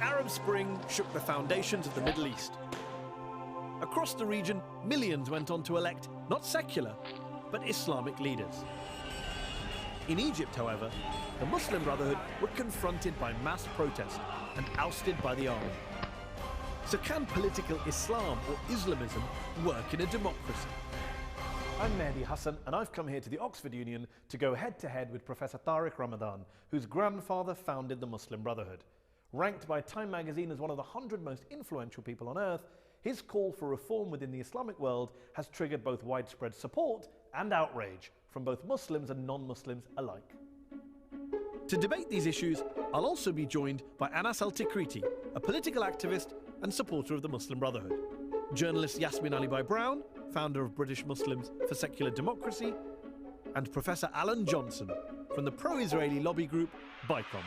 Arab Spring shook the foundations of the Middle East. Across the region, millions went on to elect not secular, but Islamic leaders. In Egypt, however, the Muslim Brotherhood were confronted by mass protest and ousted by the army. So can political Islam or Islamism work in a democracy? I'm Mehdi Hassan, and I've come here to the Oxford Union to go head-to-head with Professor Tariq Ramadan, whose grandfather founded the Muslim Brotherhood. Ranked by Time magazine as one of the 100 most influential people on earth, his call for reform within the Islamic world has triggered both widespread support and outrage from both Muslims and non-Muslims alike. To debate these issues, I'll also be joined by Anas Al-Tikriti, a political activist and supporter of the Muslim Brotherhood, journalist Yasmin Ali-Brown, founder of British Muslims for Secular Democracy, and Professor Alan Johnson from the pro-Israeli lobby group BICOM.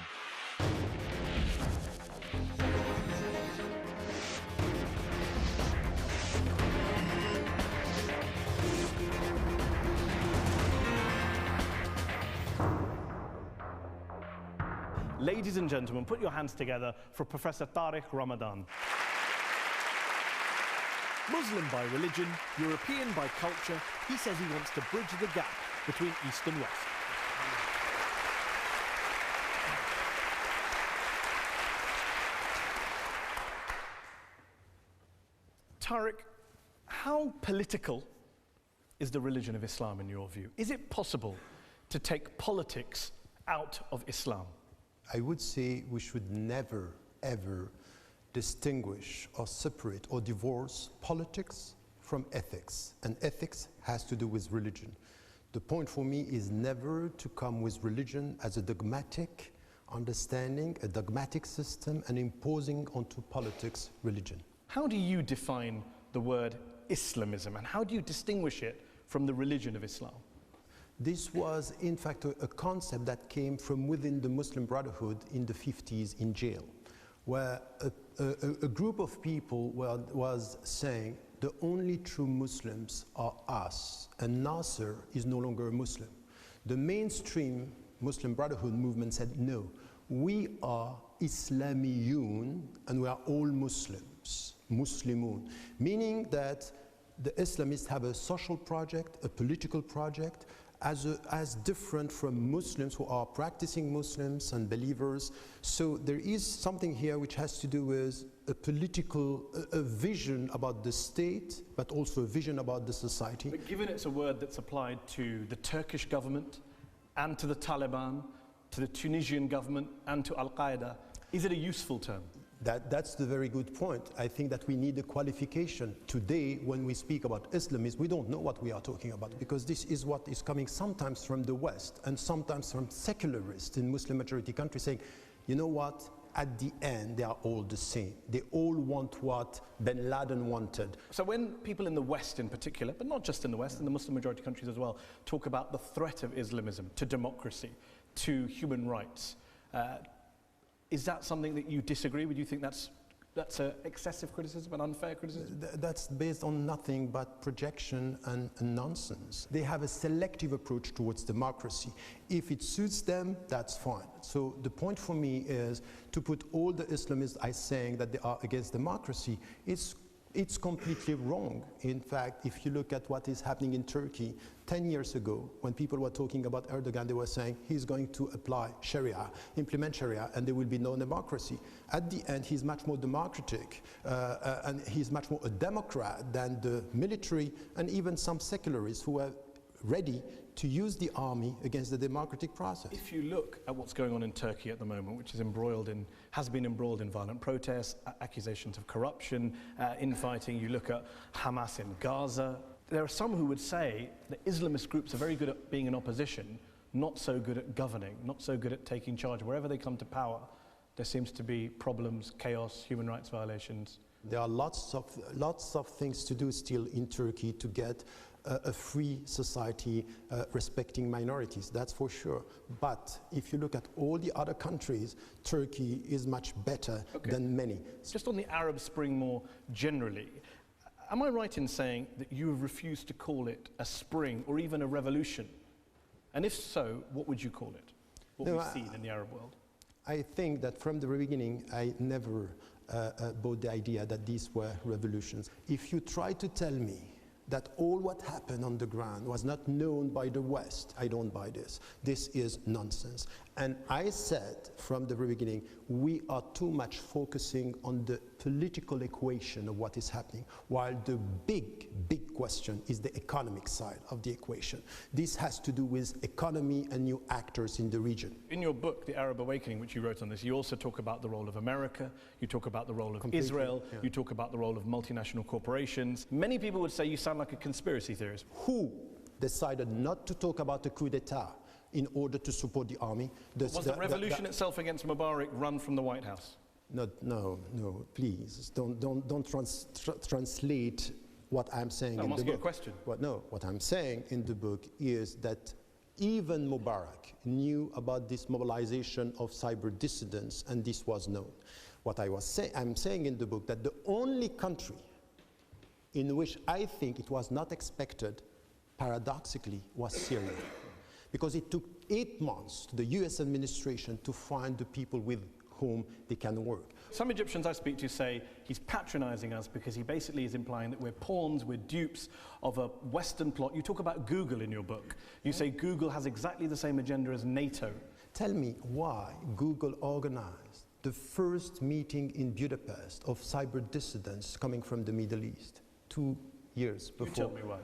Ladies and gentlemen, put your hands together for Professor Tariq Ramadan. Muslim by religion, European by culture, he says he wants to bridge the gap between East and West. Tariq, how political is the religion of Islam in your view? Is it possible to take politics out of Islam? I would say we should never, ever distinguish or separate or divorce politics from ethics. And ethics has to do with religion. The point for me is never to come with religion as a dogmatic understanding, a dogmatic system, and imposing onto politics religion. How do you define the word Islamism, and how do you distinguish it from the religion of Islam? This was, in fact, a concept that came from within the Muslim Brotherhood in the 50s in jail, where a group of people was saying the only true Muslims are us, and Nasser is no longer a Muslim. The mainstream Muslim Brotherhood movement said, no, we are Islamiyun, and we are all Muslims, Muslimun, meaning that the Islamists have a social project, a political project, as different from Muslims who are practicing Muslims and believers. So there is something here which has to do with a political a vision about the state, but also a vision about the society. But given it's a word that's applied to the Turkish government and to the Taliban, to the Tunisian government and to Al-Qaeda, is it a useful term? That's the very good point. I think that we need a qualification. Today, when we speak about Islamism, we don't know what we are talking about, because this is what is coming sometimes from the West and sometimes from secularists in Muslim majority countries saying, you know what, at the end they are all the same. They all want what bin Laden wanted. So when people in the West in particular, but not just in the West, in the Muslim majority countries as well, talk about the threat of Islamism to democracy, to human rights, is that something that you disagree with? Do you think that's an excessive criticism, an unfair criticism? That's based on nothing but projection and nonsense. They have a selective approach towards democracy. If it suits them, that's fine. So the point for me is to put all the Islamists saying that they are against democracy, it's completely wrong. In fact, if you look at what is happening in Turkey, 10 years ago, when people were talking about Erdogan, they were saying he's going to apply Sharia, implement Sharia, and there will be no democracy. At the end, he's much more democratic, and he's much more a democrat than the military and even some secularists who are ready to use the army against the democratic process. If you look at what's going on in Turkey at the moment, which is has been embroiled in violent protests, accusations of corruption, infighting, you look at Hamas in Gaza, there are some who would say that Islamist groups are very good at being in opposition, not so good at governing, not so good at taking charge. Wherever they come to power, there seems to be problems, chaos, human rights violations. There are lots of things to do still in Turkey to get a free society respecting minorities, that's for sure. But if you look at all the other countries, Turkey is much better than many. Just on the Arab Spring more generally, am I right in saying that you have refused to call it a spring or even a revolution? And if so, what would you call it? What we've seen in the Arab world? I think that from the very beginning, I never bought the idea that these were revolutions. If you try to tell me that all what happened on the ground was not known by the West, I don't buy this. This is nonsense. And I said from the very beginning, we are too much focusing on the political equation of what is happening, while the big question is the economic side of the equation. This has to do with economy and new actors in the region. In your book, The Arab Awakening, which you wrote on this, you also talk about the role of America, you talk about the role of Israel, yeah. You talk about the role of multinational corporations. Many people would say you sound like a conspiracy theorist. Who decided not to talk about the coup d'etat in order to support the army? Was the revolution itself against Mubarak run from the White House? No, please, don't translate what I'm saying No, in I'm the asking book. a question. What I'm saying in the book is that even Mubarak knew about this mobilization of cyber dissidents, and this was known. What I'm saying in the book that the only country in which I think it was not expected, paradoxically, was Syria. Because it took 8 months to the US administration to find the people with whom they can work. Some Egyptians I speak to say he's patronizing us because he basically is implying that we're pawns, we're dupes of a Western plot. You talk about Google in your book. You say Google has exactly the same agenda as NATO. Tell me why Google organized the first meeting in Budapest of cyber dissidents coming from the Middle East 2 years before. You tell me why.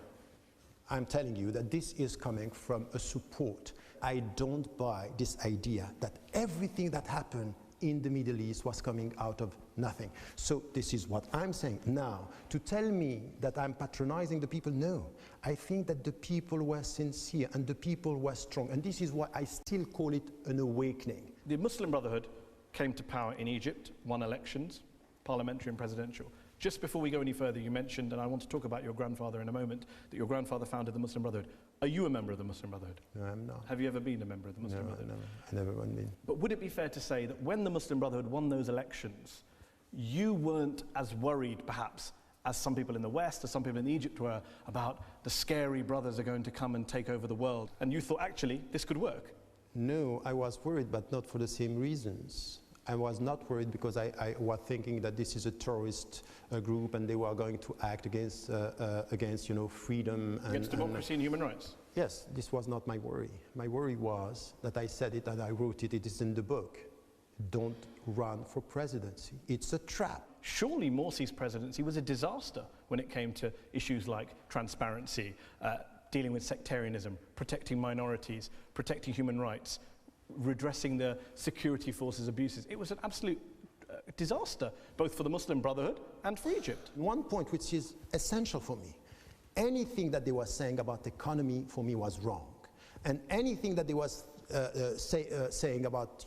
I'm telling you that this is coming from a support. I don't buy this idea that everything that happened in the Middle East was coming out of nothing. So this is what I'm saying. Now, to tell me that I'm patronizing the people, no. I think that the people were sincere and the people were strong. And this is why I still call it an awakening. The Muslim Brotherhood came to power in Egypt, won elections, parliamentary and presidential. Just before we go any further, you mentioned, and I want to talk about your grandfather in a moment, that your grandfather founded the Muslim Brotherhood. Are you a member of the Muslim Brotherhood? No, I'm not. Have you ever been a member of the Muslim Brotherhood? No, I never went in. But would it be fair to say that when the Muslim Brotherhood won those elections, you weren't as worried, perhaps, as some people in the West, as some people in Egypt were, about the scary brothers are going to come and take over the world, and you thought, actually, this could work? No, I was worried, but not for the same reasons. I was not worried because I was thinking that this is a terrorist group and they were going to act against freedom and Against democracy and human rights? Yes, this was not my worry. My worry was that I said it and I wrote it, it is in the book. Don't run for presidency. It's a trap. Surely Morsi's presidency was a disaster when it came to issues like transparency, dealing with sectarianism, protecting minorities, protecting human rights, redressing the security forces' abuses. It was an absolute disaster, both for the Muslim Brotherhood and for Egypt. One point which is essential for me, anything that they were saying about the economy for me was wrong. And anything that they was saying about,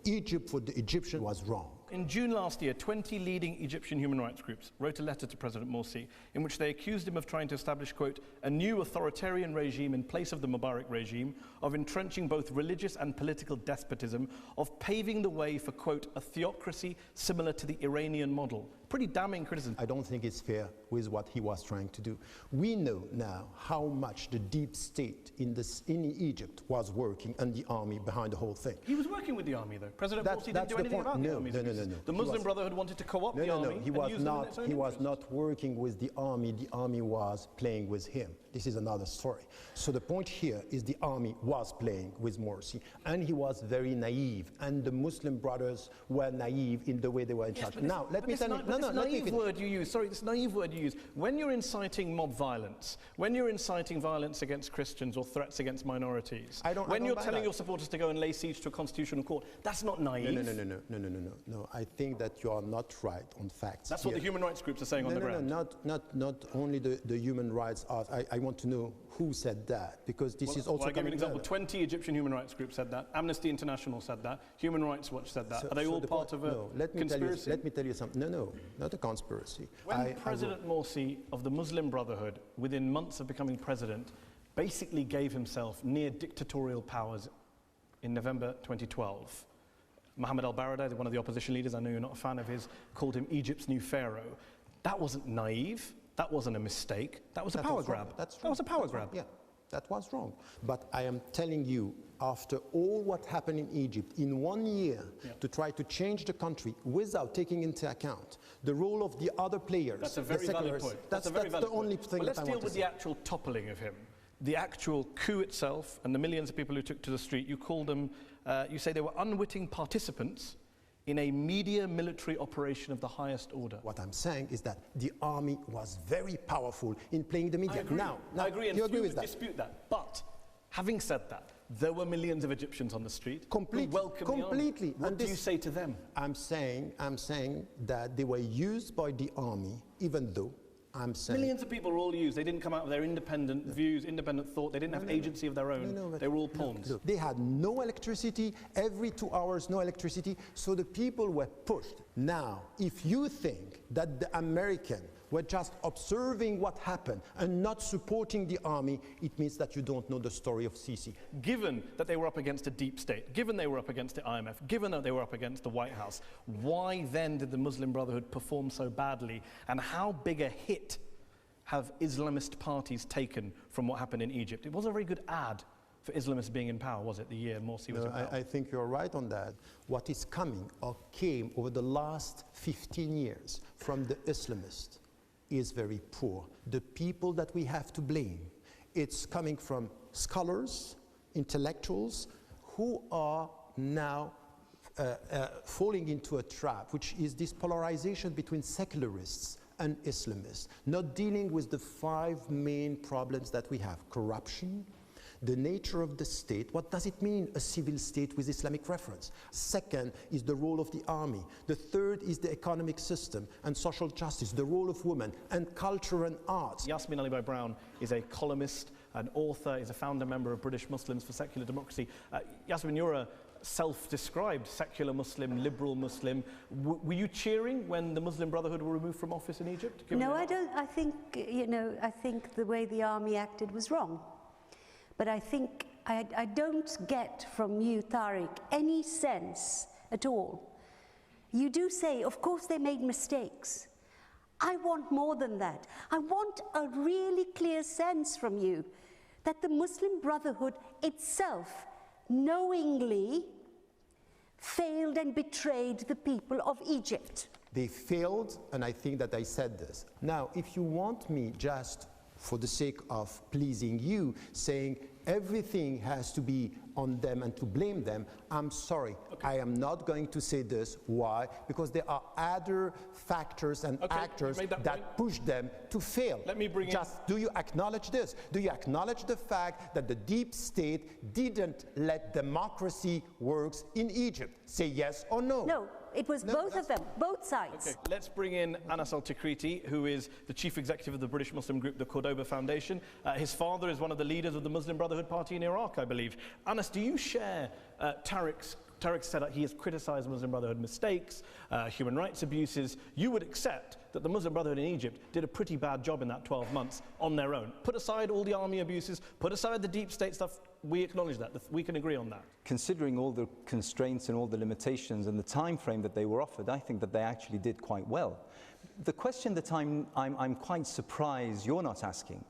Egypt for the Egyptian was wrong. In June last year, 20 leading Egyptian human rights groups wrote a letter to President Morsi in which they accused him of trying to establish, quote, a new authoritarian regime in place of the Mubarak regime, of entrenching both religious and political despotism, of paving the way for, quote, a theocracy similar to the Iranian model. Pretty damning criticism. I don't think it's fair with what he was trying to do. We know now how much the deep state in Egypt was working and the army behind the whole thing. He was working with the army, though. President Morsi didn't do anything about the army. No. The Muslim Brotherhood wanted to co-opt the army and use them in its own He was interest. not working with the army was playing with him. This is another story. So the point here is the army was playing with Morsi, and he was very naive, and the Muslim brothers were naive in the way they were in charge. Now, let me tell you, this naive word you use, when you're inciting mob violence, when you're inciting violence against Christians or threats against minorities, when you're telling your supporters to go and lay siege to a constitutional court, that's not naive. No. I think that you are not right on facts. That's what the human rights groups are saying on the ground. Not only the human rights are. I want to know who said that, because this is also. I'll give you an example. 20 Egyptian human rights groups said that. Amnesty International said that. Human Rights Watch said that. Are they all part of a conspiracy? Let me tell you something. No, not a conspiracy. When President Morsi of the Muslim Brotherhood, within months of becoming president, basically gave himself near dictatorial powers in November 2012, Mohammed al-Baradei, one of the opposition leaders, I know you're not a fan of his, called him Egypt's new pharaoh. That wasn't naive. That wasn't a mistake. That was a power grab. That's that was a power grab. Yeah. That was wrong. But I am telling you, after all what happened in Egypt, in 1 year, to try to change the country without taking into account the role of the other players. That's a very valid point. That's the only thing that I want to say. Let's deal with the actual toppling of him. The actual coup itself and the millions of people who took to the street, you call them, you say they were unwitting participants in a media military operation of the highest order. What I'm saying is that the army was very powerful in playing the media. I agree, and you agree with that? Dispute that. But having said that, there were millions of Egyptians on the street completely, who welcomed the army. What do you say to them? I'm saying that they were used by the army, even though I'm saying... Millions of people were all used. They didn't come out of their independent views, independent thought. They didn't have agency of their own. They were all pawns. Look, they had no electricity. Every 2 hours, no electricity. So the people were pushed. Now, if you think that the American were just observing what happened and not supporting the army, it means that you don't know the story of Sisi. Given that they were up against a deep state, given they were up against the IMF, given that they were up against the White House, why then did the Muslim Brotherhood perform so badly? And how big a hit have Islamist parties taken from what happened in Egypt? It was a very good ad for Islamists being in power, was it, the year Morsi was in power? I think you're right on that. What is coming or came over the last 15 years from the Islamists is very poor. The people that we have to blame, it's coming from scholars, intellectuals, who are now falling into a trap, which is this polarization between secularists and Islamists, not dealing with the 5 main problems that we have: corruption, the nature of the state. What does it mean, a civil state with Islamic reference? Second is the role of the army. The third is the economic system and social justice, the role of women, and culture and arts. Yasmin Alibhai-Brown is a columnist, an author, is a founder member of British Muslims for Secular Democracy. Yasmin, you're a self-described secular Muslim, liberal Muslim. Were you cheering when the Muslim Brotherhood were removed from office in Egypt? No, I don't. I think, I think the way the army acted was wrong. But I think I don't get from you, Tariq, any sense at all. You do say, of course, they made mistakes. I want more than that. I want a really clear sense from you that the Muslim Brotherhood itself knowingly failed and betrayed the people of Egypt. They failed, and I think that I said this. Now, if you want me just for the sake of pleasing you, saying everything has to be on them and to blame them, I'm sorry. Okay. I am not going to say this. Why? Because there are other factors and actors that push them to fail. Let me bring do you acknowledge this? Do you acknowledge the fact that the deep state didn't let democracy work in Egypt? Say yes or no. No. It was both of them, both sides. Okay, let's bring in Anas Al-Tikriti, who is the chief executive of the British Muslim group, the Cordoba Foundation. His father is one of the leaders of the Muslim Brotherhood Party in Iraq, I believe. Anas, do you share Tariq's said he has criticized Muslim Brotherhood mistakes, human rights abuses. You would accept that the Muslim Brotherhood in Egypt did a pretty bad job in that 12 months on their own. Put aside all the army abuses, put aside the deep state stuff, we acknowledge that. We can agree on that. Considering all the constraints and all the limitations and the time frame that they were offered, I think that they actually did quite well. The question that I'm quite surprised you're not asking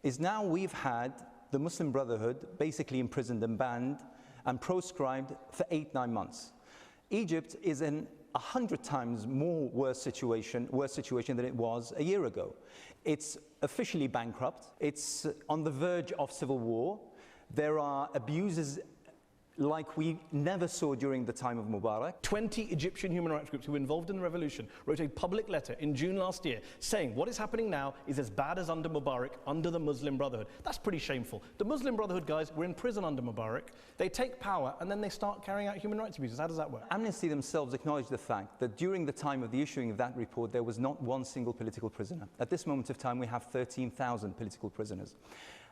is, now we've had the Muslim Brotherhood basically imprisoned and banned and proscribed for 8-9 months. Egypt is in 100 times more worse situation than it was a year ago. It's officially bankrupt. It's on the verge of civil war. There are abuses like we never saw during the time of Mubarak. 20 Egyptian human rights groups who were involved in the revolution wrote a public letter in June last year saying what is happening now is as bad as under Mubarak, under the Muslim Brotherhood. That's pretty shameful. The Muslim Brotherhood guys were in prison under Mubarak. They take power and then they start carrying out human rights abuses. How does that work? Amnesty themselves acknowledged the fact that during the time of the issuing of that report, there was not one single political prisoner. At this moment of time, we have 13,000 political prisoners.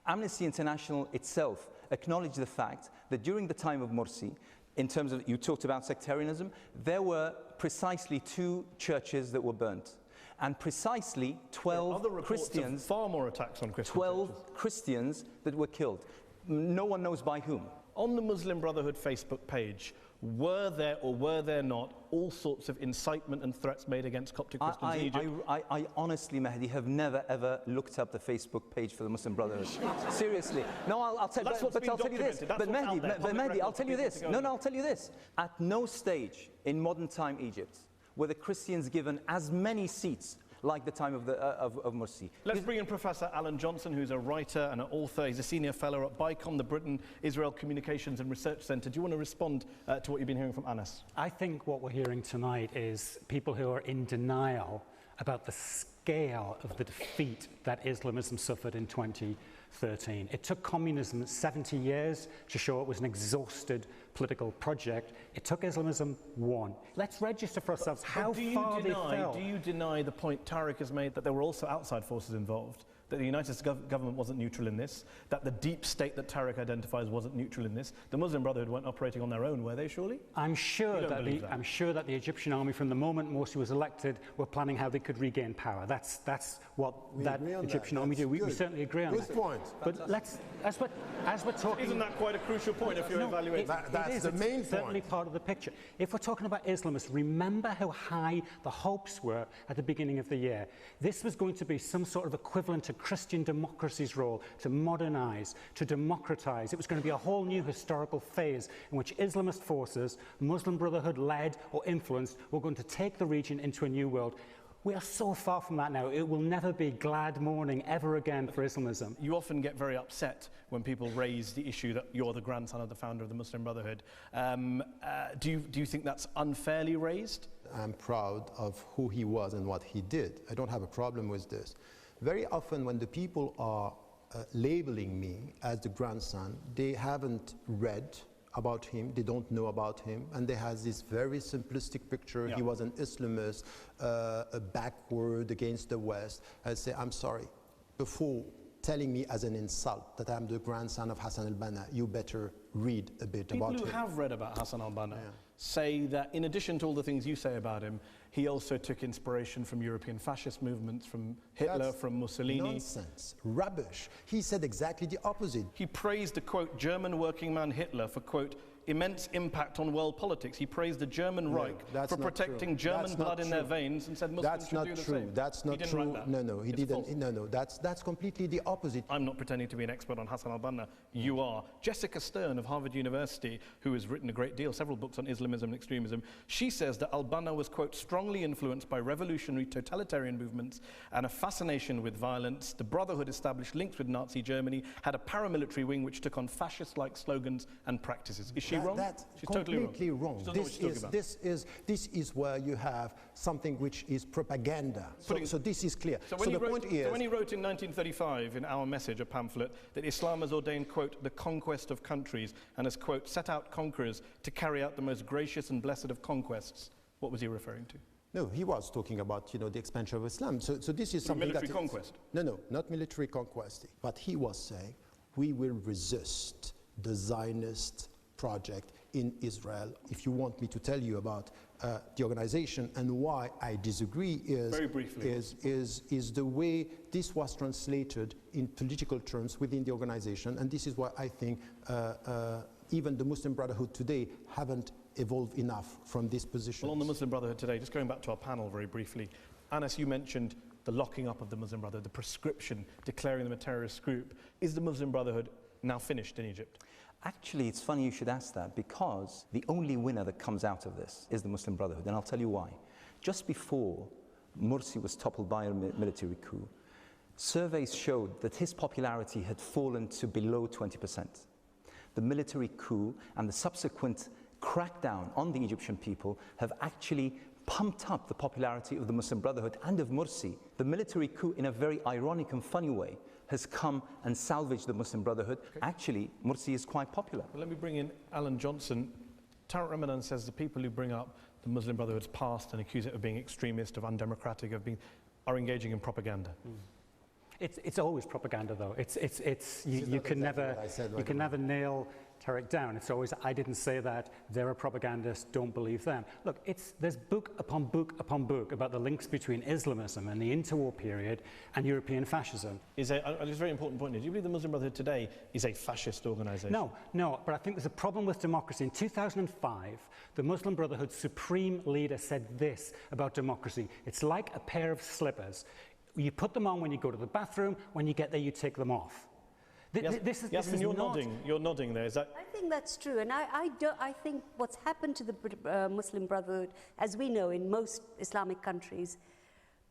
Amnesty International itself acknowledged the fact that during the time of Morsi, in terms of, you talked about sectarianism, there were precisely 2 churches that were burnt. And precisely 12 Christians, far more attacks on Christians. 12 Christians that were killed. No one knows by whom. On the Muslim Brotherhood Facebook page, were there or were there not all sorts of incitement and threats made against Coptic Christians in Egypt? I honestly, Mahdi, have never ever looked up the Facebook page for the Muslim Brotherhood. Seriously. No, I'll tell you. But I'll tell you this. But Mahdi, I'll tell you this. No, I'll tell you this. At no stage in modern time Egypt were the Christians given as many seats like the time of Morsi. Let's bring in Professor Alan Johnson, who's a writer and an author. He's a senior fellow at BICOM, the Britain-Israel Communications and Research Centre. Do you want to respond to what you've been hearing from Anas? I think what we're hearing tonight is people who are in denial about the scale of the defeat that Islamism suffered in 2013. It took communism 70 years to show it was an exhausted political project. It took Islamism 1. Let's register for ourselves how far they fell. Do you deny the point Tariq has made that there were also outside forces involved? That the United States government wasn't neutral in this, that the deep state that Tariq identifies wasn't neutral in this. The Muslim Brotherhood weren't operating on their own, were they, surely? I'm sure that the Egyptian army, from the moment Morsi was elected, were planning how they could regain power. That's what that Egyptian army do. We certainly agree on that. Good point. But let's, as we're talking... Isn't that quite a crucial point if you're evaluating? That's the main point. It's certainly part of the picture. If we're talking about Islamists, remember how high the hopes were at the beginning of the year. This was going to be some sort of equivalent to Christian democracy's role to modernize, to democratize. It was going to be a whole new historical phase in which Islamist forces, Muslim Brotherhood led or influenced, were going to take the region into a new world. We are so far from that now. It will never be glad morning ever again for Islamism. You often get very upset when people raise the issue that you're the grandson of the founder of the Muslim Brotherhood. Do you think that's unfairly raised? I'm proud of who he was and what he did. I don't have a problem with this. Very often when the people are labeling me as the grandson, they haven't read about him, they don't know about him, and they have this very simplistic picture. Yeah. He was an Islamist, a backward against the West. I say, I'm sorry, before telling me as an insult that I'm the grandson of Hassan al-Banna, you better read a bit about him. People who have read about Hassan al-Banna say that in addition to all the things you say about him, he also took inspiration from European fascist movements, from Hitler, from Mussolini. Nonsense, rubbish. He said exactly the opposite. He praised the, quote, German working man Hitler for, quote, immense impact on world politics. He praised the German Reich for protecting German blood in their veins and said Muslims should do the same. That's not true. Write that. No, he didn't. No, that's completely the opposite. I'm not pretending to be an expert on Hassan al-Banna. You are. Jessica Stern of Harvard University, who has written a great deal, several books on Islamism and extremism, she says that al-Banna was, quote, strongly influenced by revolutionary totalitarian movements and a fascination with violence. The Brotherhood established links with Nazi Germany, had a paramilitary wing which took on fascist-like slogans and practices. Is she wrong? That's She's completely wrong. This is where you have something which is propaganda. So this is clear. So when he wrote in 1935 in Our Message, a pamphlet, that Islam has ordained, quote, the conquest of countries and has, quote, set out conquerors to carry out the most gracious and blessed of conquests, what was he referring to? No, he was talking about, the expansion of Islam. So this is something military conquest? No, not military conquest. But he was saying, we will resist the Zionist project in Israel. If you want me to tell you about the organization and why I disagree is the way this was translated in political terms within the organization, and this is why I think even the Muslim Brotherhood today haven't evolved enough from this position. Well, on the Muslim Brotherhood today, just going back to our panel very briefly, Anas, you mentioned the locking up of the Muslim Brotherhood, the prescription, declaring them a terrorist group. Is the Muslim Brotherhood now finished in Egypt? Actually, it's funny you should ask that, because the only winner that comes out of this is the Muslim Brotherhood, and I'll tell you why. Just before Morsi was toppled by a military coup, surveys showed that his popularity had fallen to below 20%. The military coup and the subsequent crackdown on the Egyptian people have actually pumped up the popularity of the Muslim Brotherhood and of Morsi. The military coup, in a very ironic and funny way, has come and salvaged the Muslim Brotherhood. Okay. Actually, Morsi is quite popular. Well, let me bring in Alan Johnson. Tariq Ramadan says the people who bring up the Muslim Brotherhood's past and accuse it of being extremist, of undemocratic, are engaging in propaganda. It's always propaganda, though. You can never nail Tariq down. It's always, I didn't say that, they're a propagandist, don't believe them. Look, there's book upon book upon book about the links between Islamism and the interwar period and European fascism. It's a very important point here. Do you believe the Muslim Brotherhood today is a fascist organisation? No, but I think there's a problem with democracy. In 2005, the Muslim Brotherhood's supreme leader said this about democracy: it's like a pair of slippers. You put them on when you go to the bathroom, when you get there you take them off. Yasmin, you're nodding there. Is that? I think that's true, and I think what's happened to the Muslim Brotherhood, as we know in most Islamic countries,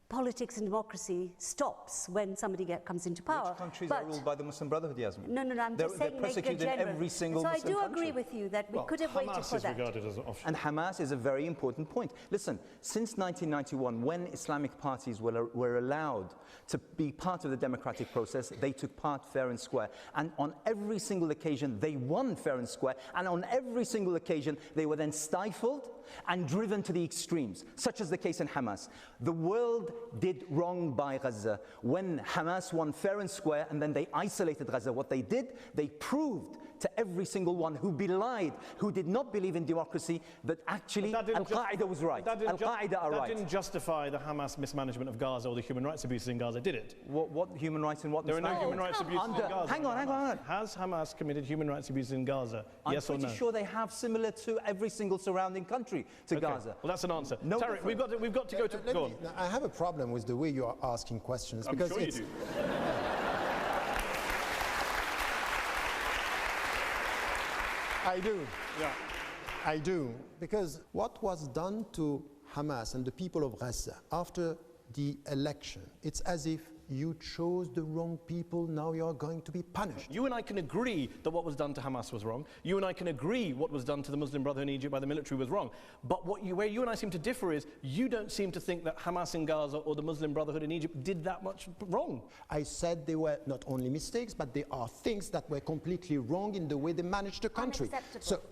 politics and democracy stops when somebody comes into power. Which countries are ruled by the Muslim Brotherhood, Yasmin? No, I'm just saying they're persecuted in every single Muslim country. So I do agree with you that we could have waited for that. Hamas is regarded as an offshoot. And Hamas is a very important point. Listen, since 1991, when Islamic parties were allowed to be part of the democratic process, they took part fair and square. And on every single occasion, they won fair and square. And on every single occasion, they were then stifled and driven to the extremes, such as the case in Hamas. The world did wrong by Gaza. When Hamas won fair and square and then they isolated Gaza, what they did, they proved to every single one who belied, who did not believe in democracy, that actually Al-Qaeda was right. Al-Qaeda are right. That didn't justify the Hamas mismanagement of Gaza or the human rights abuses in Gaza, did it? What human rights and what There are no human rights abuses in Gaza. Hang on. Has Hamas committed human rights abuses in Gaza? Yes or no? I'm pretty sure they have, similar to every single surrounding country to Gaza. Well, that's an answer. No, Tariq, we've got to go to... Go on. I have a problem with the way you are asking questions. I'm because sure you do. I do. Yeah. I do. Because what was done to Hamas and the people of Gaza after the election, it's as if you chose the wrong people, now you're going to be punished. You and I can agree that what was done to Hamas was wrong. You and I can agree what was done to the Muslim Brotherhood in Egypt by the military was wrong. But where you and I seem to differ is you don't seem to think that Hamas in Gaza or the Muslim Brotherhood in Egypt did that much wrong. I said they were not only mistakes, but they are things that were completely wrong in the way they managed the country.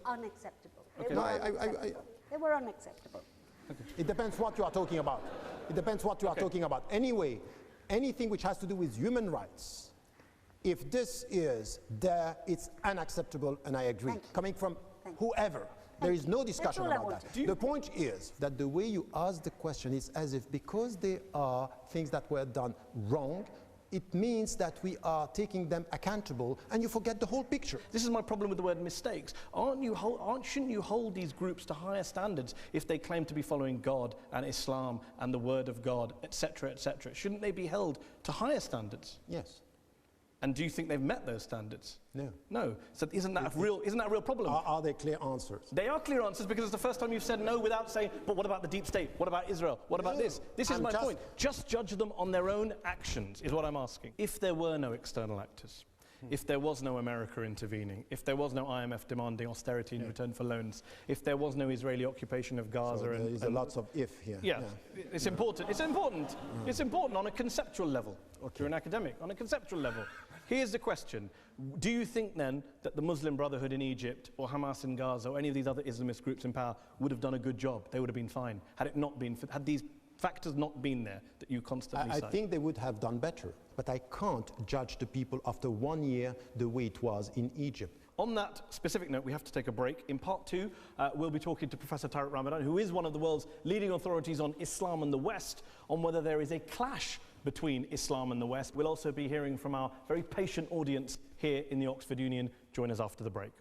Unacceptable. Okay. They were unacceptable. Okay. It depends what you are talking about. It depends what you are talking about. Anyway, anything which has to do with human rights, if this is there, it's unacceptable, and I agree. Coming from whoever, there is no discussion about that. The point is that the way you ask the question is as if because they are things that were done wrong, it means that we are taking them accountable, and you forget the whole picture. This is my problem with the word mistakes. Shouldn't you hold these groups to higher standards if they claim to be following God and Islam and the Word of God, etc., etc.? Shouldn't they be held to higher standards? Yes. And do you think they've met those standards? No. No. So isn't that a real problem? Are they clear answers? They are clear answers because it's the first time you've said no without saying, but what about the deep state? What about Israel? What about this? This is my point. Just judge them on their own actions is what I'm asking. If there were no external actors, if there was no America intervening, if there was no IMF demanding austerity in return for loans, if there was no Israeli occupation of Gaza, so there is lots of if here. Yeah, it's important. It's important. It's important on a conceptual level. You're an academic. On a conceptual level. Here's the question. Do you think then that the Muslim Brotherhood in Egypt or Hamas in Gaza or any of these other Islamist groups in power would have done a good job? They would have been fine. Had these factors not been there that you constantly cite? I think they would have done better. But I can't judge the people after 1 year the way it was in Egypt. On that specific note, we have to take a break. In part two, we'll be talking to Professor Tariq Ramadan, who is one of the world's leading authorities on Islam and the West, on whether there is a clash between Islam and the West. We'll also be hearing from our very patient audience here in the Oxford Union. Join us after the break.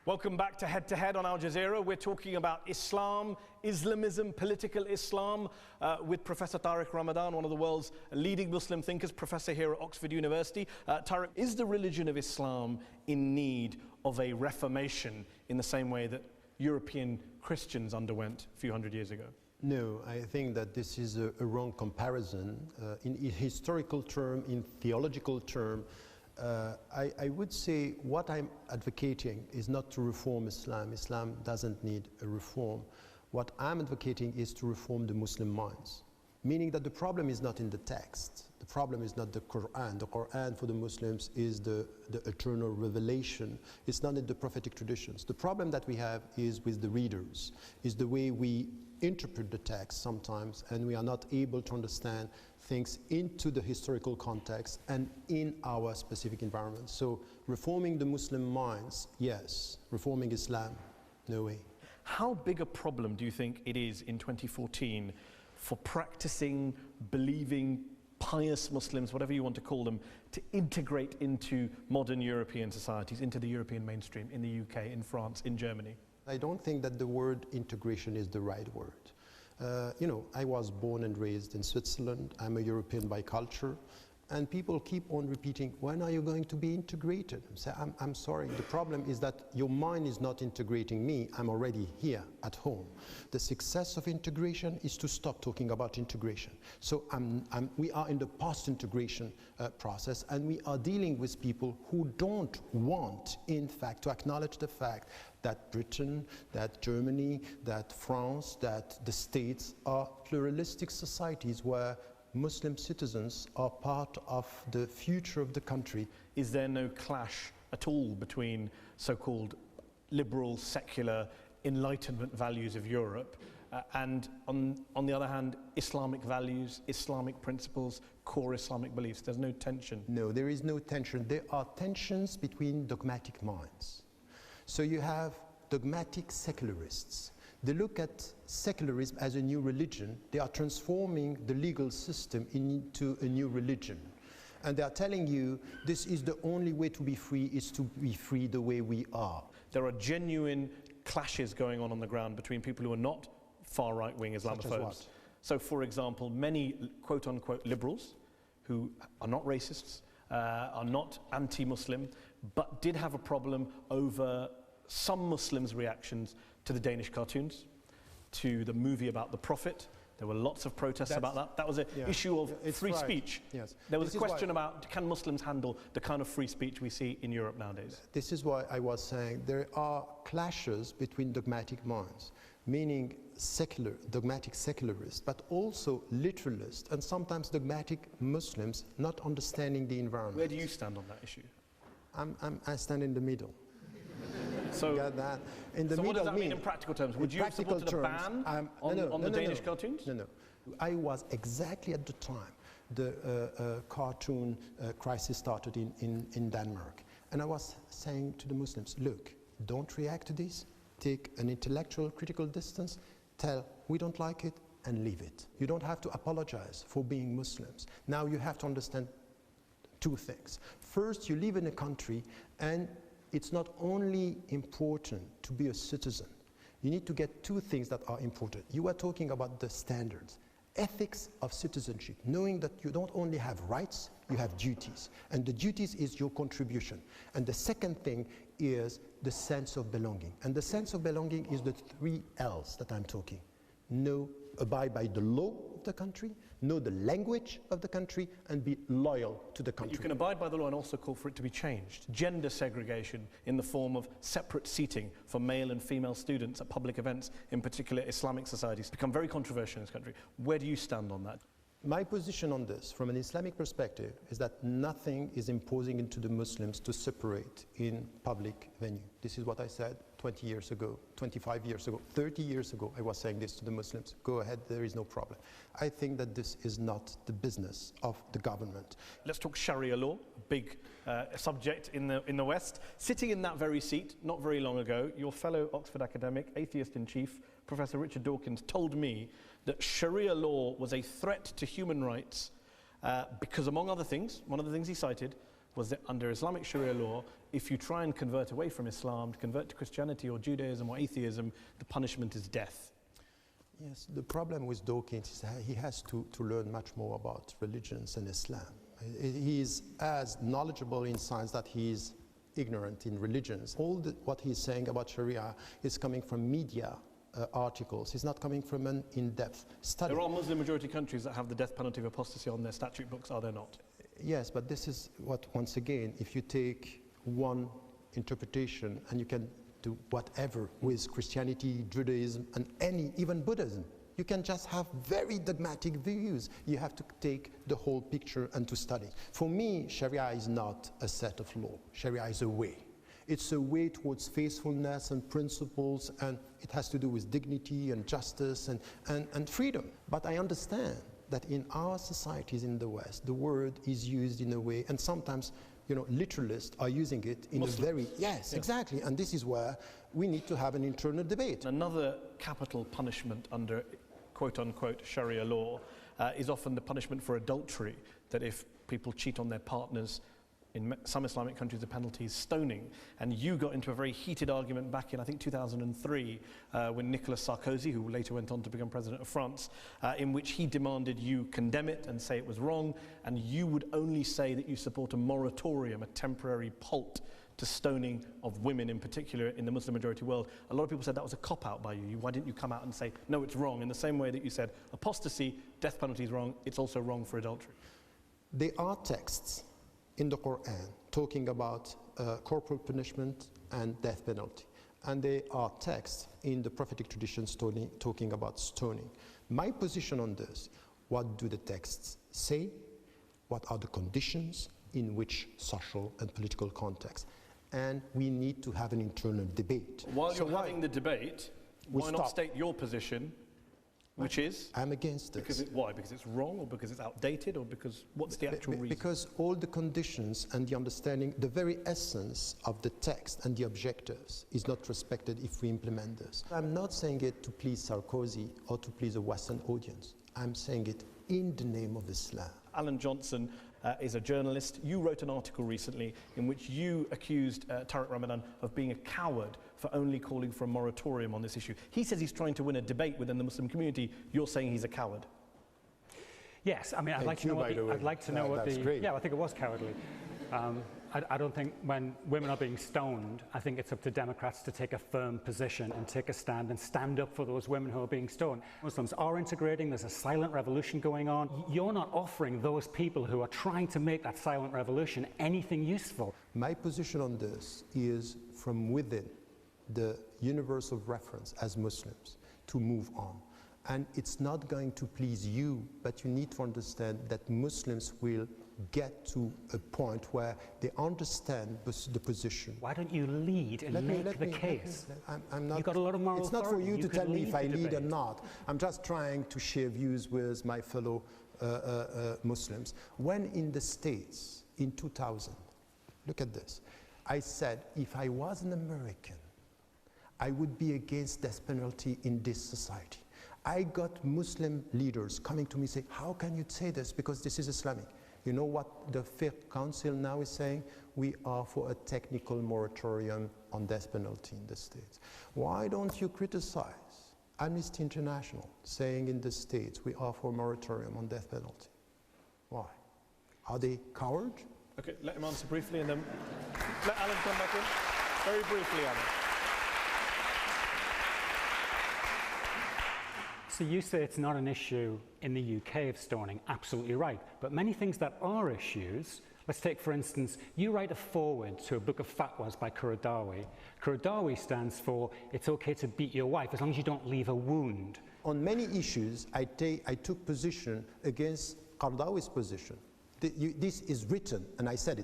Welcome back to Head on Al Jazeera. We're talking about Islam, Islamism, political Islam, with Professor Tariq Ramadan, one of the world's leading Muslim thinkers, professor here at Oxford University. Tariq, is the religion of Islam in need of a reformation in the same way that European Christians underwent a few hundred years ago? No, I think that this is a wrong comparison. In historical term, in theological term, I would say what I'm advocating is not to reform Islam. Islam doesn't need a reform. What I'm advocating is to reform the Muslim minds. meaning that the problem is not in the text. The problem is not the Quran. The Quran for the Muslims is the eternal revelation. It's not in the prophetic traditions. The problem that we have is with the readers, is the way we interpret the text sometimes, and we are not able to understand things into the historical context and in our specific environment. So reforming the Muslim minds, yes. Reforming Islam, no way. How big a problem do you think it is in 2014 for practicing, believing, pious Muslims, whatever you want to call them, to integrate into modern European societies, into the European mainstream, in the UK, in France, in Germany? I don't think that the word integration is the right word. I was born and raised in Switzerland. I'm a European by culture. And people keep on repeating, when are you going to be integrated? So I'm sorry, the problem is that your mind is not integrating me. I'm already here at home. The success of integration is to stop talking about integration. So we are in the post-integration process, and we are dealing with people who don't want, in fact, to acknowledge the fact that Britain, that Germany, that France, that the States are pluralistic societies where Muslim citizens are part of the future of the country. Is there no clash at all between so-called liberal, secular, Enlightenment values of Europe and, on the other hand, Islamic values, Islamic principles, core Islamic beliefs? There's no tension? No, there is no tension. There are tensions between dogmatic minds. So you have dogmatic secularists. They look at secularism as a new religion. They are transforming the legal system into a new religion. And they are telling you this is the only way to be free, is to be free the way we are. There are genuine clashes going on the ground between people who are not far right-wing Islamophobes. Such as what? So, for example, many quote-unquote liberals who are not racists, are not anti-Muslim, but did have a problem over some Muslims' reactions to the Danish cartoons, to the movie about the Prophet. There were lots of protests about that. That was an issue of free speech. Yes. There was a question about, can Muslims handle the kind of free speech we see in Europe nowadays? This is why I was saying there are clashes between dogmatic minds, meaning dogmatic secularists, but also literalists, and sometimes dogmatic Muslims not understanding the environment. Where do you stand on that issue? I stand in the middle. So, that. In the so middle what does that mean in practical terms? Would you have supported a ban on the Danish cartoons? No. I was exactly at the time the cartoon crisis started in Denmark. And I was saying to the Muslims, look, don't react to this. Take an intellectual critical distance. Tell, we don't like it, and leave it. You don't have to apologize for being Muslims. Now you have to understand two things. First, you live in a country, and it's not only important to be a citizen. You need to get two things that are important. You are talking about the standards. Ethics of citizenship, knowing that you don't only have rights, you have duties. And the duties is your contribution. And the second thing is the sense of belonging. And the sense of belonging is the 3 L's that I'm talking. Know, abide by the law of the country, know the language of the country, and be loyal to the country. You can abide by the law and also call for it to be changed. Gender segregation in the form of separate seating for male and female students at public events, in particular Islamic societies, become very controversial in this country. Where do you stand on that? My position on this, from an Islamic perspective, is that nothing is imposing into the Muslims to separate in public venue. This is what I said 20 years ago, 25 years ago, 30 years ago. I was saying this to the Muslims. Go ahead, there is no problem. I think that this is not the business of the government. Let's talk Sharia law, a big subject in the West. Sitting in that very seat, not very long ago, your fellow Oxford academic, atheist-in-chief, Professor Richard Dawkins, told me that Sharia law was a threat to human rights because, among other things, one of the things he cited was that under Islamic Sharia law, if you try and convert away from Islam, to convert to Christianity or Judaism or atheism, the punishment is death. Yes, the problem with Dawkins is that he has to learn much more about religions and Islam. He is as knowledgeable in science that he is ignorant in religions. What he's saying about Sharia is coming from media articles. It's not coming from an in-depth study. There are Muslim majority countries that have the death penalty of apostasy on their statute books, are there not? Yes, but this is what, once again, if you take one interpretation and you can do whatever with Christianity, Judaism, and even Buddhism, You can just have very dogmatic views. You have to take the whole picture and to study. For me, Sharia is not a set of law. Sharia is a way. It's a way towards faithfulness and principles, and it has to do with dignity and justice and freedom. But I understand that in our societies in the West, the word is used in a way, and sometimes, you know, literalists are using it in Muslims. a very, yes, exactly, and this is where we need to have an internal debate. Another capital punishment under quote-unquote Sharia law is often the punishment for adultery, that if people cheat on their partners, in some Islamic countries the penalty is stoning. And you got into a very heated argument back in, I think, 2003 when Nicolas Sarkozy, who later went on to become president of France, in which he demanded you condemn it and say it was wrong, and you would only say that you support a moratorium, a temporary halt to stoning of women in particular in the Muslim majority world. A lot of people said that was a cop-out by you. Why didn't you come out and say, no, it's wrong, in the same way that you said apostasy, death penalty is wrong, it's also wrong for adultery? There are texts in the Quran talking about corporal punishment and death penalty. And there are texts in the prophetic tradition talking about stoning. My position on this, what do the texts say? What are the conditions in which social and political context? And we need to have an internal debate. While you're having the debate, why not state your position, which is? I'm against this. Why? Because it's wrong, or because it's outdated, or because what's the actual reason? Because all the conditions and the understanding, the very essence of the text and the objectives is not respected if we implement this. I'm not saying it to please Sarkozy or to please a Western audience. I'm saying it in the name of Islam. Alan Johnson is a journalist. You wrote an article recently in which you accused Tariq Ramadan of being a coward for only calling for a moratorium on this issue. He says he's trying to win a debate within the Muslim community. You're saying he's a coward. Yes, I mean, I'd like to know what the... Great. Yeah, I think it was cowardly. I don't think when women are being stoned, I think it's up to Democrats to take a firm position and take a stand and stand up for those women who are being stoned. Muslims are integrating, there's a silent revolution going on. You're not offering those people who are trying to make that silent revolution anything useful. My position on this is from within the universe of reference as Muslims to move on. And it's not going to please you, but you need to understand that Muslims will get to a point where they understand the position. Why don't you lead and make the case? I'm not, You've got a lot of moral It's not for you to tell me if I lead or debate. not. I'm just trying to share views with my fellow Muslims. When in the States, in 2000, look at this, I said, if I was an American, I would be against death penalty in this society. I got Muslim leaders coming to me saying, how can you say this? Because this is Islamic. You know what the Fiqh Council now is saying? We are for a technical moratorium on death penalty in the States. Why don't you criticize Amnesty International saying in the States we are for a moratorium on death penalty? Why? Are they cowards? Okay, let him answer briefly and then let Alan come back in. Very briefly, Alan. So you say it's not an issue in the UK of stoning, absolutely right. But many things that are issues, let's take for instance, you write a foreword to a book of fatwas by Qaradawi. Qaradawi stands for, it's okay to beat your wife as long as you don't leave a wound. On many issues, I took position against Qaradawi's position. This is written, and I said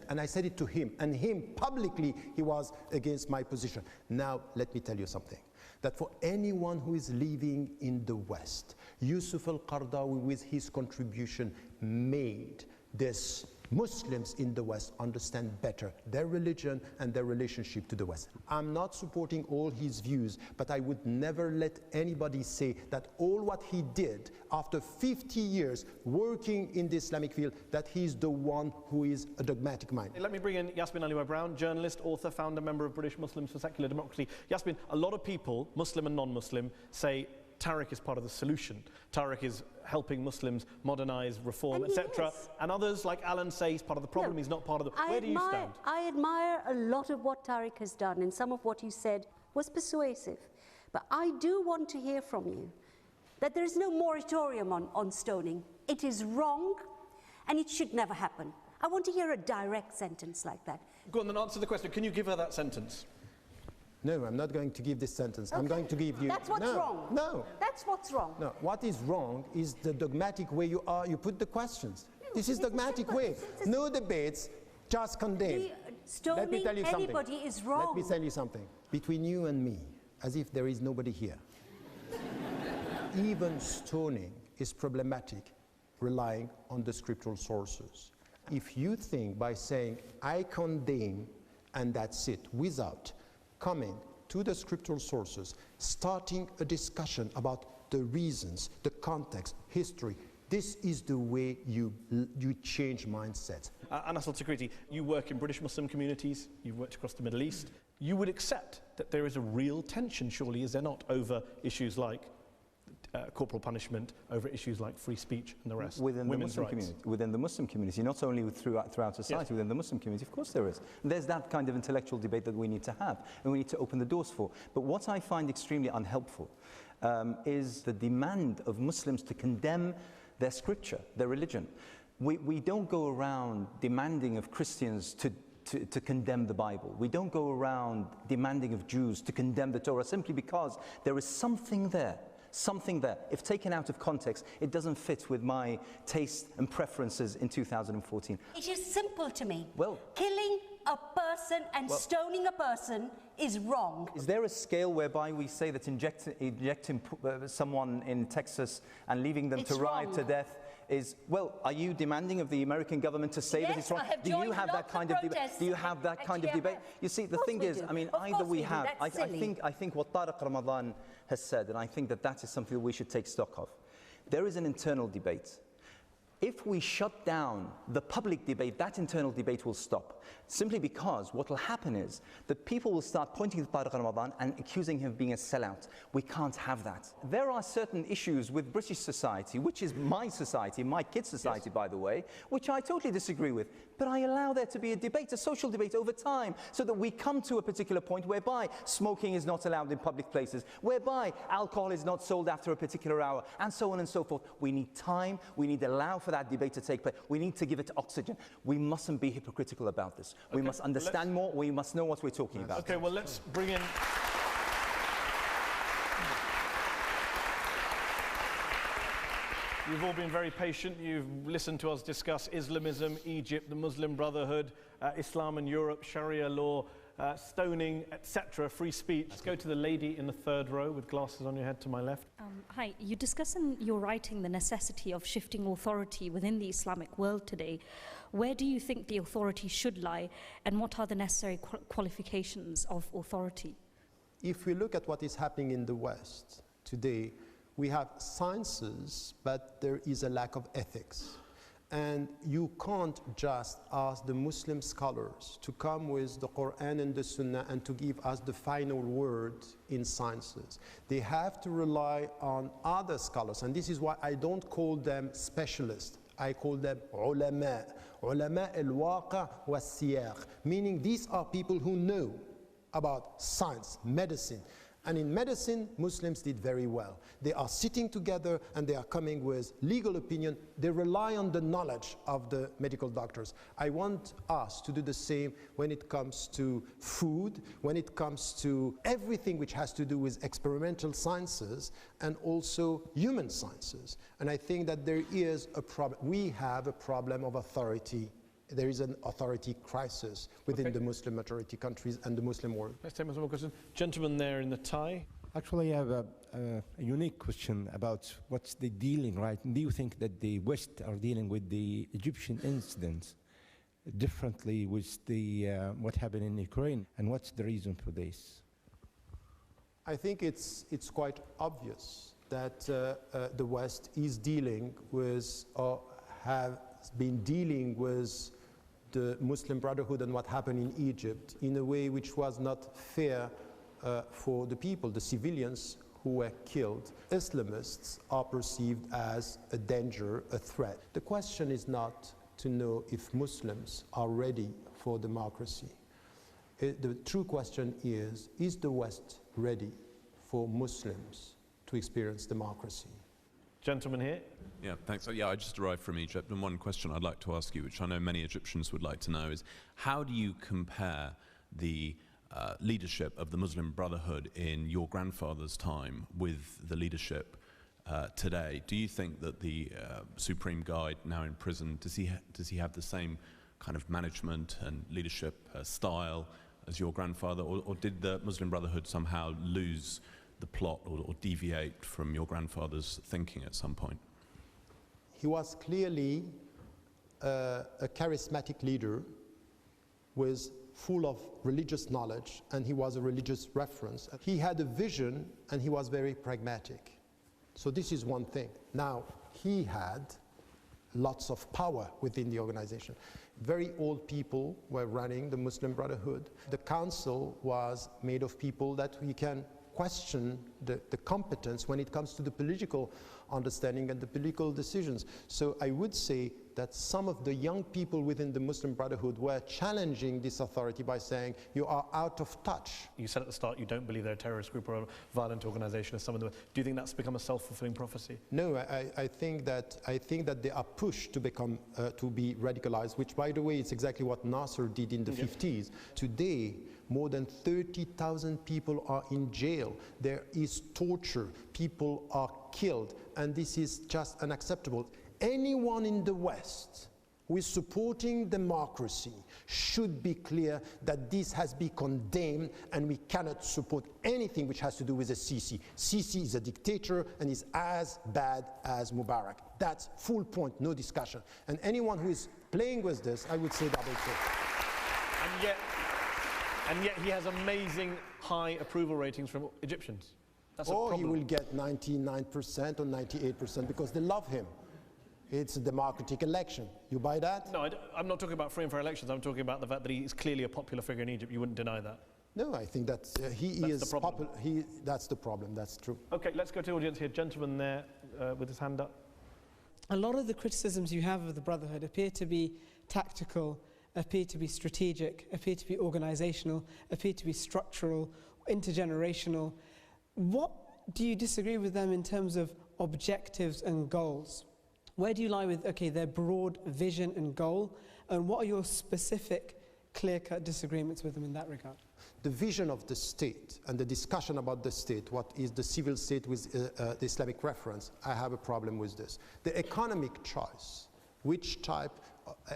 it to him, and him publicly, he was against my position. Now, let me tell you something, that for anyone who is living in the West, Yusuf al-Qaradawi, with his contribution, made this Muslims in the West understand better their religion and their relationship to the West. I'm not supporting all his views, but I would never let anybody say that all what he did after 50 years working in the Islamic field, that he's the one who is a dogmatic mind. Let me bring in Yasmin Aliwa-Brown, journalist, author, founder, member of British Muslims for Secular Democracy. Yasmin, a lot of people, Muslim and non-Muslim, say Tariq is part of the solution. Tariq is helping Muslims modernize, reform, etc. And others, like Alan, say he's part of the problem, he's not part of the... Where do you stand? I admire a lot of what Tariq has done, and some of what you said was persuasive. But I do want to hear from you that there is no moratorium on stoning. It is wrong, and it should never happen. I want to hear a direct sentence like that. Go on, then answer the question. Can you give her that sentence? No, I'm not going to give this sentence. I'm going to give you... That's what's wrong. No. That's what's wrong. No, what is wrong is the dogmatic way you put the questions. This is dogmatic way. No debates, just condemn. Let me tell you something. Anybody is wrong. Let me tell you something. Between you and me, as if there is nobody here, even stoning is problematic, relying on the scriptural sources. If you think by saying, I condemn, and that's it, without coming to the scriptural sources, starting a discussion about the reasons, the context, history, this is the way you change mindsets. Anas Al-Tikriti, you work in British Muslim communities, you've worked across the Middle East. You would accept that there is a real tension, surely, is there not, over issues like corporal punishment, over issues like free speech and the rest, within women's the Muslim rights. community, within the Muslim community, not only throughout society, yes. Within the Muslim community, of course there is. And there's that kind of intellectual debate that we need to have, and we need to open the doors for. But what I find extremely unhelpful is the demand of Muslims to condemn their scripture, their religion. We don't go around demanding of Christians to condemn the Bible. We don't go around demanding of Jews to condemn the Torah simply because there is something there. Something there. If taken out of context, it doesn't fit with my taste and preferences in 2014. It is simple to me. Well, killing a person and stoning a person is wrong. Is there a scale whereby we say that injecting someone in Texas and leaving them to ride to death is, well, are you demanding of the American government to say that it's wrong? Do you have that kind of debate? Do you have that kind of debate? You see, the thing is, I mean, either we have, I think what Tariq Ramadan has said, and I think that is something that we should take stock of. There is an internal debate. If we shut down the public debate, that internal debate will stop. Simply because what will happen is that people will start pointing to Tariq Ramadan and accusing him of being a sellout. We can't have that. There are certain issues with British society, which is my society, my kids' society, yes. By the way, which I totally disagree with. But I allow there to be a debate, a social debate over time, so that we come to a particular point whereby smoking is not allowed in public places, whereby alcohol is not sold after a particular hour, and so on and so forth. We need time, we need to allow for that debate to take place. We need to give it oxygen. We mustn't be hypocritical about this. Okay, we must understand more, we must know what we're talking about. Okay, well, let's bring in... You've all been very patient. You've listened to us discuss Islamism, Egypt, the Muslim Brotherhood, Islam and Europe, Sharia law, stoning, etc., free speech. Let's go to the lady in the third row with glasses on your head to my left. Hi, you discuss in your writing the necessity of shifting authority within the Islamic world today. Where do you think the authority should lie, and what are the necessary qualifications of authority? If we look at what is happening in the West today, we have sciences, but there is a lack of ethics. And you can't just ask the Muslim scholars to come with the Quran and the Sunnah and to give us the final word in sciences. They have to rely on other scholars, and this is why I don't call them specialists. I call them ulama. Ulama al-waqi' was-siyaq, meaning these are people who know about science, medicine. And in medicine, Muslims did very well. They are sitting together and they are coming with legal opinion. They rely on the knowledge of the medical doctors. I want us to do the same when it comes to food, when it comes to everything which has to do with experimental sciences and also human sciences. And I think that there is a problem. We have a problem of authority. There is an authority crisis within the Muslim majority countries and the Muslim world. Let's take one question. Gentleman there in the tie. Actually, I have a unique question about what's the dealing, right? Do you think that the West are dealing with the Egyptian incidents differently with the what happened in Ukraine, and what's the reason for this? I think it's quite obvious that the West is dealing with, or has been dealing with, the Muslim Brotherhood and what happened in Egypt in a way which was not fair for the people, the civilians who were killed. Islamists are perceived as a danger, a threat. The question is not to know if Muslims are ready for democracy. The true question is the West ready for Muslims to experience democracy? Gentleman here. Yeah, thanks. Yeah, I just arrived from Egypt, and one question I'd like to ask you, which I know many Egyptians would like to know, is how do you compare the leadership of the Muslim Brotherhood in your grandfather's time with the leadership today, do you think that the Supreme Guide, now in prison, does he have the same kind of management and leadership style as your grandfather, or did the Muslim Brotherhood somehow lose the plot or deviate from your grandfather's thinking at some point? He was clearly a charismatic leader with full of religious knowledge, and he was a religious reference. He had a vision, and he was very pragmatic. So this is one thing. Now, he had lots of power within the organization. Very old people were running the Muslim Brotherhood. The council was made of people that we can question the competence when it comes to the political understanding and the political decisions. So I would say that some of the young people within the Muslim Brotherhood were challenging this authority by saying, you are out of touch. You said at the start you don't believe they're a terrorist group or a violent organization as some of them. Do you think that's become a self-fulfilling prophecy? No, I think that they are pushed to become to be radicalized, which, by the way, is exactly what Nasser did in the 50s. Today, more than 30,000 people are in jail. There is torture. People are killed, and this is just unacceptable. Anyone in the West who is supporting democracy should be clear that this has been condemned, and we cannot support anything which has to do with the Sisi. Sisi is a dictator and is as bad as Mubarak. That's full point, no discussion. And anyone who is playing with this, I would say double kill. And yet he has amazing high approval ratings from Egyptians. That's a problem. He will get 99% or 98% because they love him. It's a democratic election. You buy that? No, I'm not talking about free and fair elections. I'm talking about the fact that he is clearly a popular figure in Egypt. You wouldn't deny that? No, I think that he is popular. That's the problem. That's true. Okay, let's go to the audience here. Gentleman there with his hand up. A lot of the criticisms you have of the Brotherhood appear to be tactical, appear to be strategic, appear to be organizational, appear to be structural, intergenerational. What do you disagree with them in terms of objectives and goals? Where do you lie with, okay, their broad vision and goal, and what are your specific, clear-cut disagreements with them in that regard? The vision of the state and the discussion about the state, what is the civil state with the Islamic reference, I have a problem with this. The economic choice, which type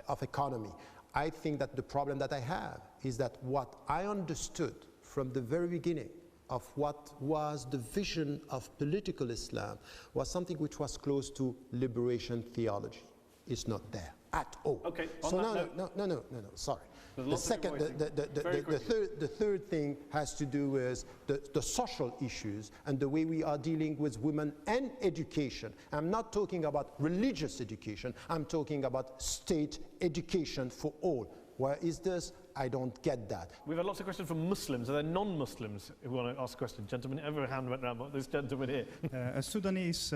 of economy, I think that the problem that I have is that what I understood from the very beginning of what was the vision of political Islam was something which was close to liberation theology. It's not there at all. Okay. So no, sorry. The second, the third thing has to do with the social issues and the way we are dealing with women and education. I'm not talking about religious education. I'm talking about state education for all. Where is this? I don't get that. We've had lots of questions from Muslims. Are there non-Muslims who want to ask a question? Gentlemen, every hand went round, but this gentleman here. A Sudanese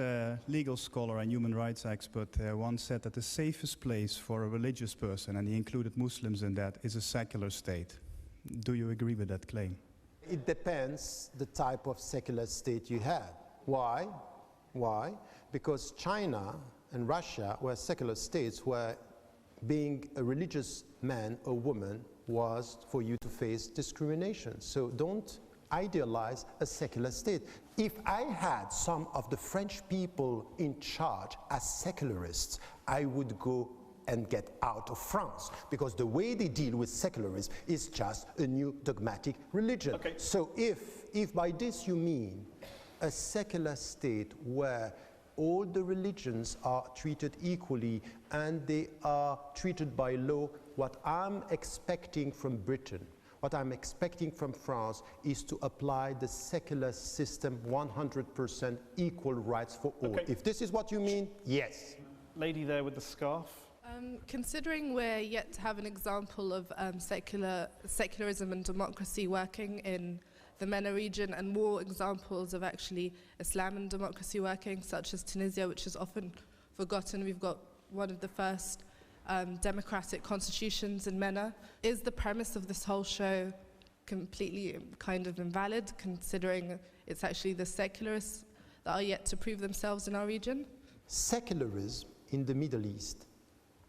legal scholar and human rights expert once said that the safest place for a religious person, and he included Muslims in that, is a secular state. Do you agree with that claim? It depends the type of secular state you have. Why? Why? Because China and Russia were secular states where being a religious man or woman was for you to face discrimination. So don't idealize a secular state. If I had some of the French people in charge as secularists, I would go and get out of France, because the way they deal with secularism is just a new dogmatic religion. Okay. So if by this you mean a secular state where all the religions are treated equally and they are treated by law, what I'm expecting from Britain, what I'm expecting from France is to apply the secular system 100% equal rights for all. Okay. If this is what you mean, yes. Lady there with the scarf. Considering we're yet to have an example of secularism and democracy working in the MENA region, and more examples of actually Islam and democracy working, such as Tunisia, which is often forgotten. We've got one of the first democratic constitutions in MENA. Is the premise of this whole show completely kind of invalid, considering it's actually the secularists that are yet to prove themselves in our region? Secularism in the Middle East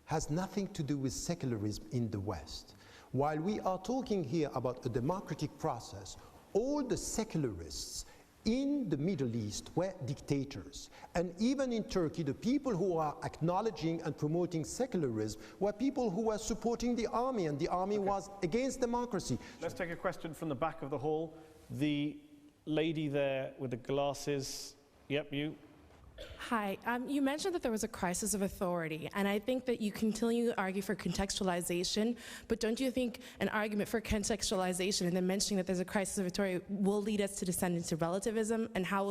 has nothing to do with secularism in the West. While we are talking here about a democratic process, all the secularists in the Middle East were dictators. And even in Turkey, the people who are acknowledging and promoting secularism were people who were supporting the army, and the army was against democracy. Let's take a question from the back of the hall. The lady there with the glasses. Yep, you. Hi, you mentioned that there was a crisis of authority, and I think that you continue to argue for contextualization, but don't you think an argument for contextualization and then mentioning that there's a crisis of authority will lead us to descend into relativism, and how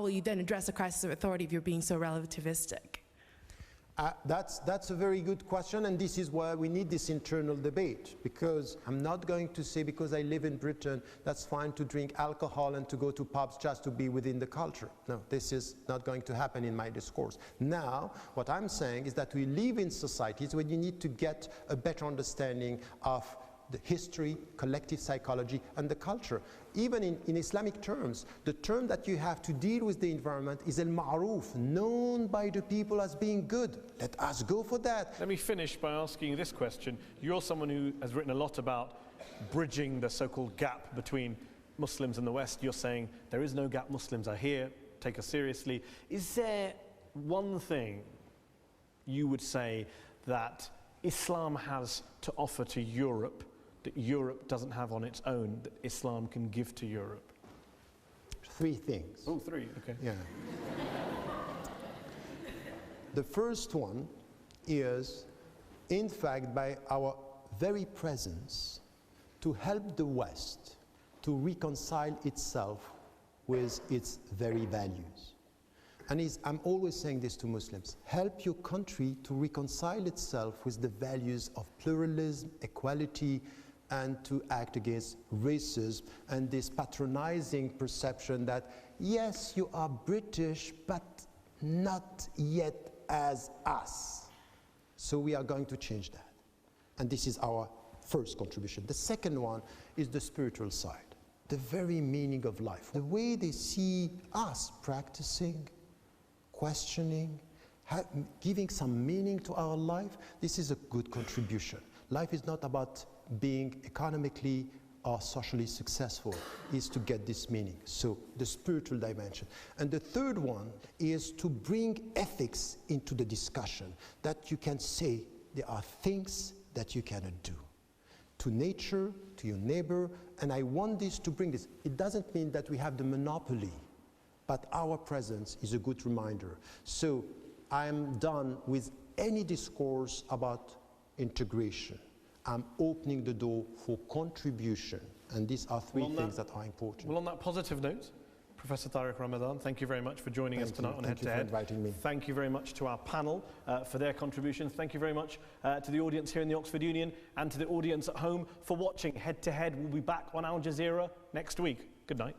will you then address a crisis of authority if you're being so relativistic? That's a very good question, and this is why we need this internal debate, because I'm not going to say because I live in Britain that's fine to drink alcohol and to go to pubs just to be within the culture. No, this is not going to happen in my discourse. Now, what I'm saying is that we live in societies where you need to get a better understanding of the history, collective psychology, and the culture. Even in Islamic terms, the term that you have to deal with the environment is al-ma'ruf, known by the people as being good. Let us go for that. Let me finish by asking you this question. You're someone who has written a lot about bridging the so-called gap between Muslims and the West. You're saying there is no gap, Muslims are here, take us seriously. Is there one thing you would say that Islam has to offer to Europe that Europe doesn't have on its own, that Islam can give to Europe? 3 things. Oh, 3, okay. Yeah. The first one is, in fact, by our very presence, to help the West to reconcile itself with its very values. And I'm always saying this to Muslims: help your country to reconcile itself with the values of pluralism, equality, and to act against racism and this patronizing perception that, yes, you are British, but not yet as us. So we are going to change that. And this is our first contribution. The second one is the spiritual side, the very meaning of life, the way they see us practicing, questioning, giving some meaning to our life. This is a good contribution. Life is not about being economically or socially successful, is to get this meaning. So the spiritual dimension. And the third one is to bring ethics into the discussion, that you can say there are things that you cannot do to nature, to your neighbor, and I want this to bring this. It doesn't mean that we have the monopoly, but our presence is a good reminder. So I'm done with any discourse about integration. I'm opening the door for contribution, and these are 3 things that are important. Well, on that positive note, Professor Tariq Ramadan, thank you very much for joining us tonight on Head to Head. Thank you for inviting me. Thank you very much to our panel for their contributions. Thank you very much to the audience here in the Oxford Union and to the audience at home for watching Head to Head. We'll be back on Al Jazeera next week. Good night.